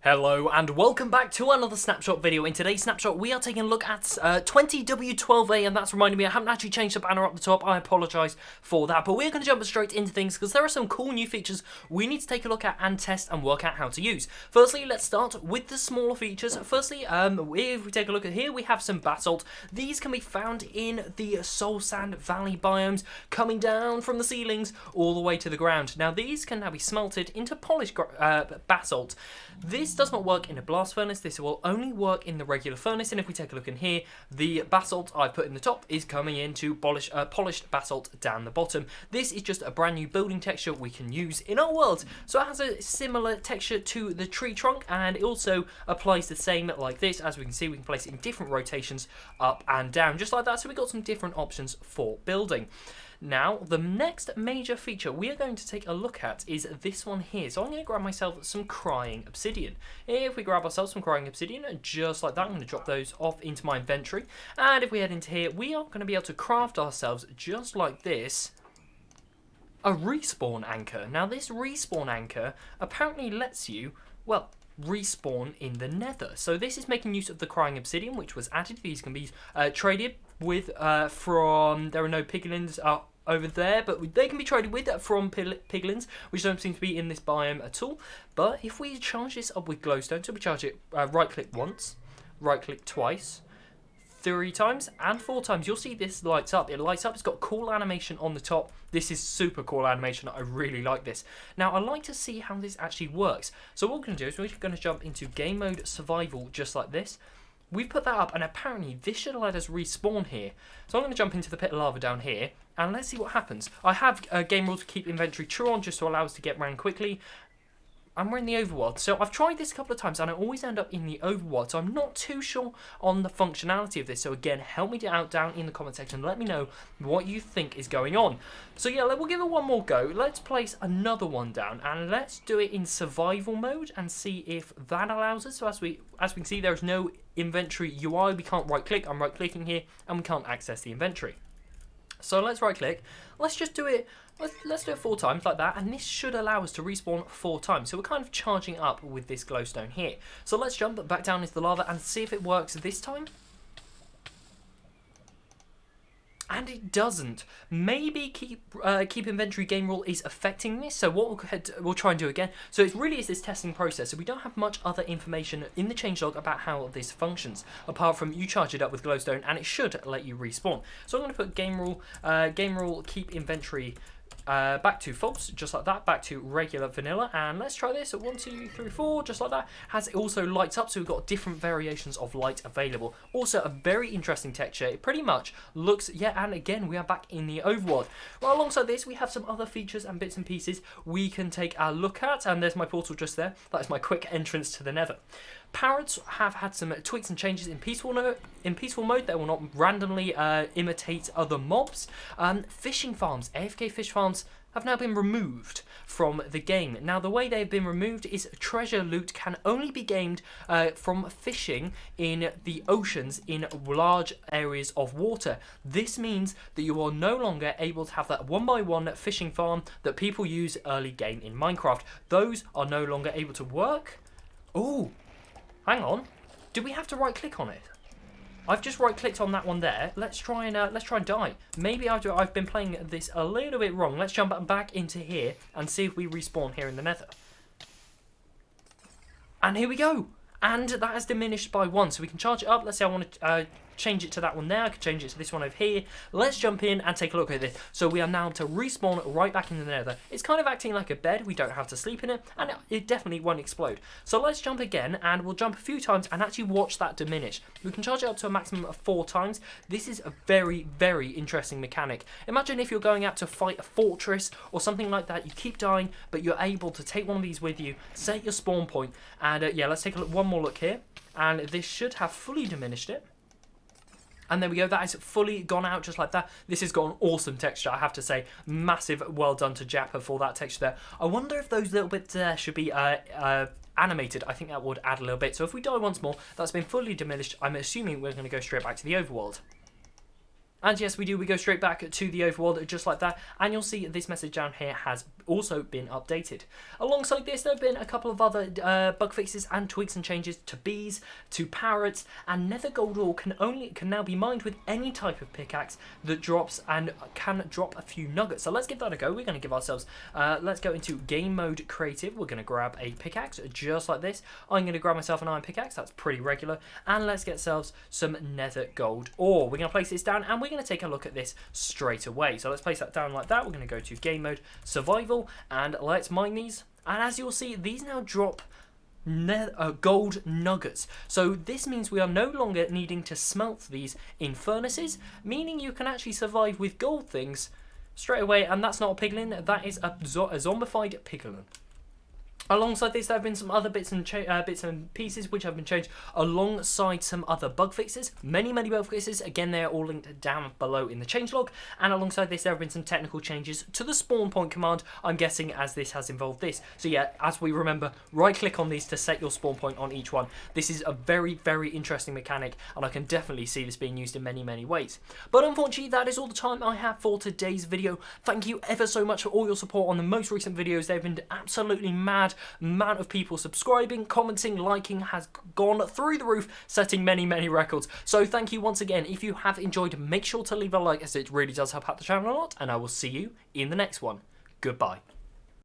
Hello and welcome back to another snapshot video. In today's snapshot we are taking a look at 20W12A, and that's reminding me I haven't actually changed the banner up the top. I apologise for that, but we're going to jump straight into things because there are some cool new features we need to take a look at and test and work out how to use. Firstly, let's start with the smaller features. Firstly, if we take a look at here, we have some basalt. These can be found in the Soul Sand Valley biomes, coming down from the ceilings all the way to the ground. Now these can now be smelted into polished basalt. This does not work in a blast furnace. This will only work in the regular furnace, and if we take a look in here, the basalt I put in the top is coming into polished basalt down the bottom. This is just a brand new building texture we can use in our world. So it has a similar texture to the tree trunk, and it also applies the same like this. As we can see, we can place it in different rotations up and down, just like that. So we've got some different options for building. Now, the next major feature we are going to take a look at is this one here. So I'm going to grab myself some crying obsidian. If we grab ourselves some crying obsidian, just like that, I'm going to drop those off into my inventory. And if we head into here, we are going to be able to craft ourselves, just like this, a respawn anchor. Now, this respawn anchor apparently lets you, well, respawn in the nether. So this is making use of the crying obsidian, which was added. These can be traded with from, there are no piglins over there, but they can be traded with from piglins, which don't seem to be in this biome at all. But if we charge this up with glowstone, so we charge it right click once, right click twice, 3 times and 4 times, you'll see this lights up. It lights up, it's got cool animation on the top. This is super cool animation, I really like this. Now I'd like to see how this actually works. So what we're going to do is we're going to jump into game mode survival, just like this. We've put that up, and apparently this should let us respawn here. So I'm going to jump into the pit of lava down here, and let's see what happens. I have a game rule to keep inventory true on, just to allow us to get around quickly. And we're in the overworld. So I've tried this a couple of times and I always end up in the overworld. So I'm not too sure on the functionality of this. So again, help me out down in the comment section. Let me know what you think is going on. So yeah, we'll give it one more go. Let's place another one down and let's do it in survival mode and see if that allows us. So as we can see, there's no inventory UI. We can't right click. I'm right clicking here and we can't access the inventory. So let's right click. Let's just do it. Let's do it 4 times like that, and this should allow us to respawn 4 times. So we're kind of charging up with this glowstone here. So let's jump back down into the lava and see if it works this time. And it doesn't. Maybe keep inventory game rule is affecting this. So what we'll try and do again. So it really is this testing process. So we don't have much other information in the changelog about how this functions, apart from you charge it up with glowstone and it should let you respawn. So I'm going to put game rule keep inventory back to false, just like that, back to regular vanilla, and let's try this at 1, 2, 3, 4, just like that. It also lights up, so we've got different variations of light available. Also a very interesting texture. It pretty much looks, yeah, and again we are back in the overworld. Well, alongside this we have some other features and bits and pieces we can take a look at, and there's my portal just there. That is my quick entrance to the nether. Parrots have had some tweaks and changes in peaceful mode. They will not randomly imitate other mobs. Fishing farms, AFK fish farms, have now been removed from the game. Now the way they've been removed is treasure loot can only be gained from fishing in the oceans in large areas of water. This means that you are no longer able to have that 1x1 fishing farm that people use early game in Minecraft. Those are no longer able to work. Ooh. Hang on, do we have to right click on it? I've just right clicked on that one there. Let's try and die. Maybe I've been playing this a little bit wrong. Let's jump back into here and see if we respawn here in the nether. And here we go. And that has diminished by 1, so we can charge it up. Let's say I want to change it to that one there. I could change it to this one over here. Let's jump in and take a look at this. So we are now to respawn right back in the nether. It's kind of acting like a bed. We don't have to sleep in it, and it definitely won't explode. So let's jump again, and we'll jump a few times and actually watch that diminish. We can charge it up to a maximum of 4 times. This is a very, very interesting mechanic. Imagine if you're going out to fight a fortress or something like that. You keep dying, but you're able to take one of these with you, set your spawn point, and yeah, let's take a look, one more look here, and this should have fully diminished it. And there we go, that is fully gone out just like that. This has got an awesome texture, I have to say. Massive well done to Jappa for that texture there. I wonder if those little bits there should be animated. I think that would add a little bit. So if we die once more, that's been fully diminished. I'm assuming we're going to go straight back to the overworld. And yes, we do. We go straight back to the overworld just like that. And you'll see this message down here has also been updated. Alongside this, there have been a couple of other bug fixes and tweaks and changes to bees, to parrots, and nether gold ore can now be mined with any type of pickaxe that drops and can drop a few nuggets. So let's give that a go. We're going to give ourselves, let's go into game mode creative. We're going to grab a pickaxe just like this. I'm going to grab myself an iron pickaxe. That's pretty regular. And let's get ourselves some nether gold ore. We're going to place this down and we're going to take a look at this straight away. So let's place that down like that. We're going to go to game mode survival and let's mine these. And as you'll see, these now drop gold nuggets. So this means we are no longer needing to smelt these in furnaces, meaning you can actually survive with gold things straight away. And that's not a piglin, that is a zombified piglin. Alongside this, there have been some other bits and pieces which have been changed alongside some other bug fixes. Many bug fixes. Again, they are all linked down below in the changelog. And alongside this, there have been some technical changes to the spawn point command, I'm guessing, as this has involved this. So yeah, as we remember, right-click on these to set your spawn point on each one. This is a very interesting mechanic, and I can definitely see this being used in many ways. But unfortunately, that is all the time I have for today's video. Thank you ever so much for all your support on the most recent videos. They've been absolutely mad. Amount of people subscribing, commenting, liking has gone through the roof, setting many records. So thank you once again. If you have enjoyed, make sure to leave a like, as it really does help out the channel a lot, and I will see you in the next one. Goodbye.